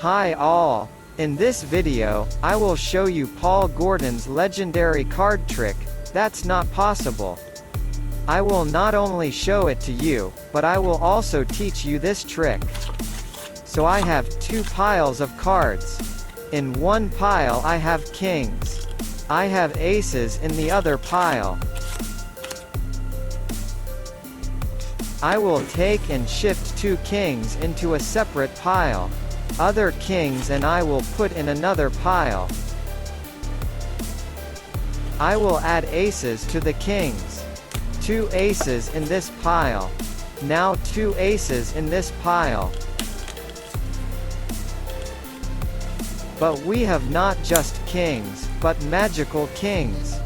Hi all! In this video, I will show you Paul Gordon's legendary card trick, That's Not Possible. I will not only show it to you, but I will also teach you this trick. So I have two piles of cards. In one pile I have kings. I have aces in the other pile. I will take and shift two kings into a separate pile. Other kings and I will put in another pile. I will add aces to the kings. Two aces in this pile. Now two aces in this pile. But we have not just kings, but magical kings.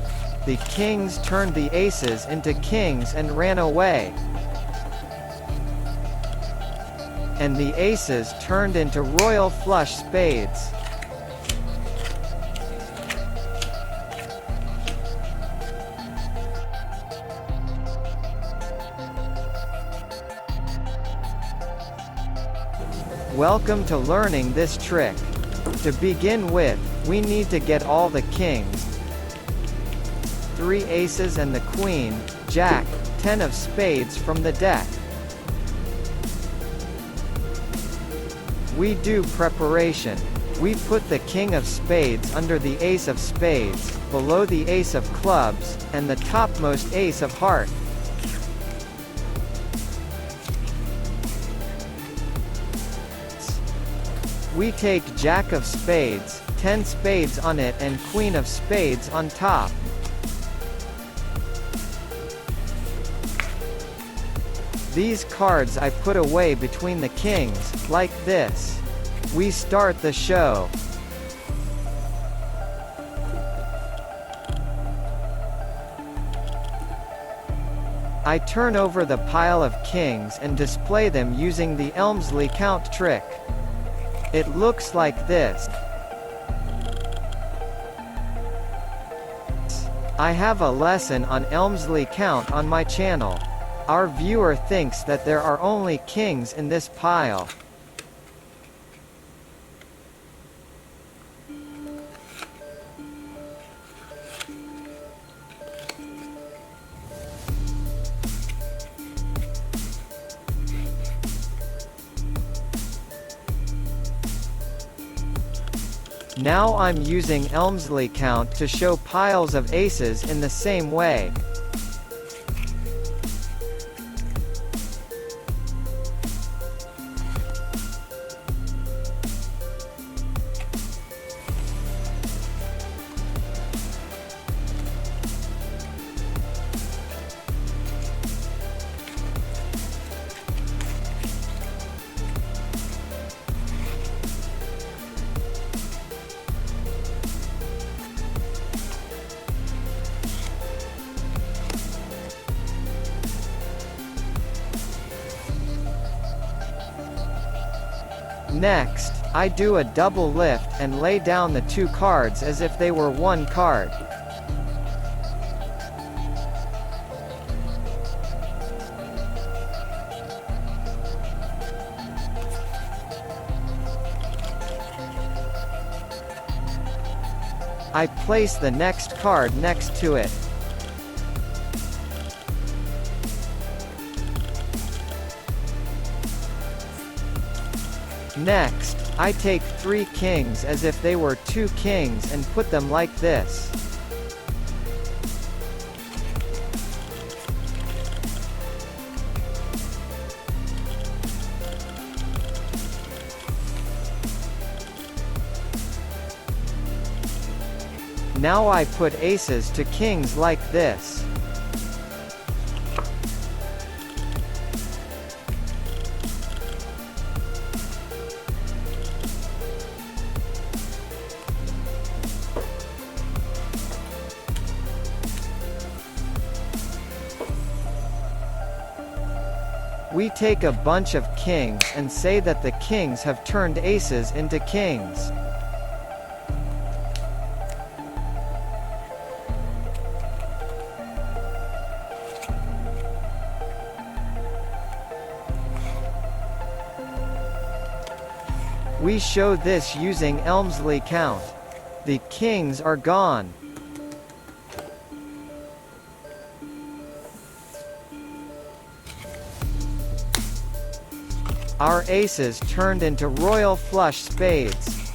The kings turned the aces into kings and ran away. And the aces turned into royal flush spades. Welcome to learning this trick. To begin with, we need to get all the kings, 3 aces and the queen, jack, 10 of spades from the deck. We do preparation. We put the king of spades under the ace of spades, below the ace of clubs, and the topmost ace of hearts. We take jack of spades, 10 spades on it and queen of spades on top. These cards I put away between the kings, like this. We start the show. I turn over the pile of kings and display them using the Elmsley Count trick. It looks like this. I have a lesson on Elmsley Count on my channel. Our viewer thinks that there are only kings in this pile. Now I'm using Elmsley Count to show piles of aces in the same way. Next, I do a double lift and lay down the two cards as if they were one card. I place the next card next to it. Next, I take 3 kings as if they were 2 kings and put them like this. Now I put aces to kings like this. We take a bunch of kings and say that the kings have turned aces into kings. We show this using Elmsley Count. The kings are gone. Our aces turned into royal flush spades.